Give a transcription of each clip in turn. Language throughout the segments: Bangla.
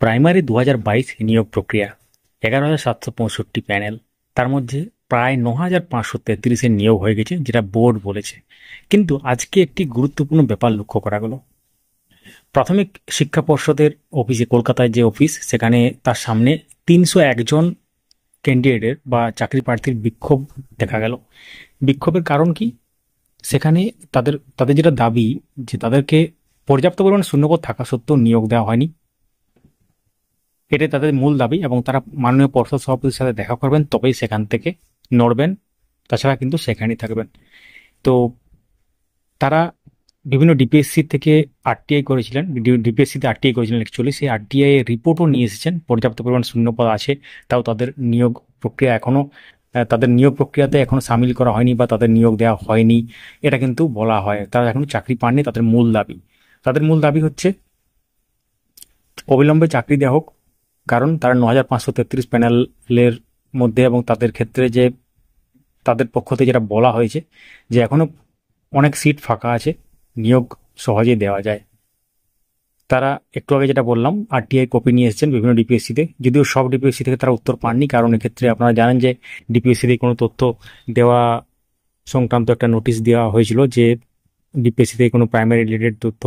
প্রাইমারি 2022 নিয়োগ প্রক্রিয়া 11,765 প্যানেল, তার মধ্যে প্রায় 9,533-এর নিয়োগ হয়ে গেছে, যেটা বোর্ড বলেছে। কিন্তু আজকে একটি গুরুত্বপূর্ণ ব্যাপার লক্ষ্য করা গেল। প্রাথমিক শিক্ষা পর্ষদের অফিসে, কলকাতায় যে অফিস, সেখানে তার সামনে 301 জন ক্যান্ডিডেটের বা চাকরি প্রার্থীর বিক্ষোভ দেখা গেল। বিক্ষোভের কারণ কি? সেখানে তাদের তাদের যেটা দাবি, যে তাদেরকে পর্যাপ্ত পরিমাণ শূন্যপদ থাকা সত্ত্বেও নিয়োগ দেওয়া হয়নি। এটাই তাদের মূল দাবি, এবং তারা মাননীয় পর্ষদ সভাপতির সাথে দেখা করবেন, তবেই সেখান থেকে নড়বেন। তাছাড়া কিন্তু সেখানেই থাকবেন। তো তারা বিভিন্ন ডিপিএসসি থেকে আরটিআই করেছিলেন, ডিপিএসসিতে আরটিআই করেছিলেন অ্যাকচুয়ালি। সেই আরটিআই এর রিপোর্টও নিয়ে এসেছেন, পর্যাপ্ত পরিমাণ শূন্যপদ আছে, তাও তাদের নিয়োগ প্রক্রিয়া এখনও তাদের নিয়োগ প্রক্রিয়াতে এখনো সামিল করা হয়নি বা তাদের নিয়োগ দেওয়া হয়নি, এটা কিন্তু বলা হয়। তারা এখনো চাকরি পাননি। তাদের মূল দাবি হচ্ছে অবিলম্বে চাকরি দেওয়া হোক, কারণ তারা 9,533 প্যানেলের মধ্যে, এবং তাদের ক্ষেত্রে যে তাদের পক্ষ থেকে যেটা বলা হয়েছে, যে এখনো অনেক সিট ফাঁকা আছে, নিয়োগ সহজেই দেওয়া যায়। তারা একটু আগে যেটা বললাম, আরটিআই কপি নিয়ে এসেছেন বিভিন্ন ডিপিএসসিতে, যদিও সব ডিপিএসসি থেকে তারা উত্তর পাননি, কারণ এক্ষেত্রে আপনারা জানেন যে ডিপিএসসিতে কোনো তথ্য দেওয়া সংক্রান্ত একটা নোটিশ দেওয়া হয়েছিল, যে ডিপিএসসিতে কোনো প্রাইমারি রিলেটেড তথ্য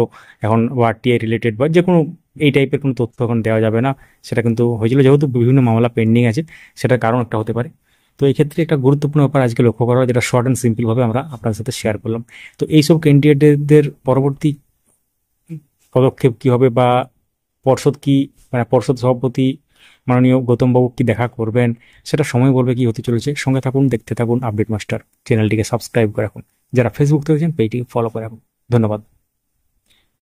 এখন, বা আরটিআই রিলেটেড বা যে কোনো এই টাইপের কোনো তথ্য এখন দেওয়া যাবে না। সেটা কিন্তু হয়েছিল, যেহেতু বিভিন্ন মামলা পেন্ডিং আছে, সেটার কারণ একটা হতে পারে। তো এই ক্ষেত্রে একটা গুরুত্বপূর্ণ ব্যাপার আজকে লক্ষ্য করা হয়, যেটা শর্ট অ্যান্ড সিম্পলভাবে আমরা আপনার সাথে শেয়ার করলাম। তো এইসব ক্যান্ডিডেটদের পরবর্তী পদক্ষেপ কী হবে, বা পর্ষদ কি, মানে পর্ষদ সভাপতি মাননীয় গৌতমবাবু কি দেখা করবেন, সেটা সময় বলবে কি হতে চলেছে। সঙ্গে থাকুন, দেখতে থাকুন আপডেট মাস্টার। চ্যানেলটিকে সাবস্ক্রাইব করে রাখুন। যারা ফেসবুক থেকে দেখছেন, পেজটিকে ফলো করে রাখুন। ধন্যবাদ।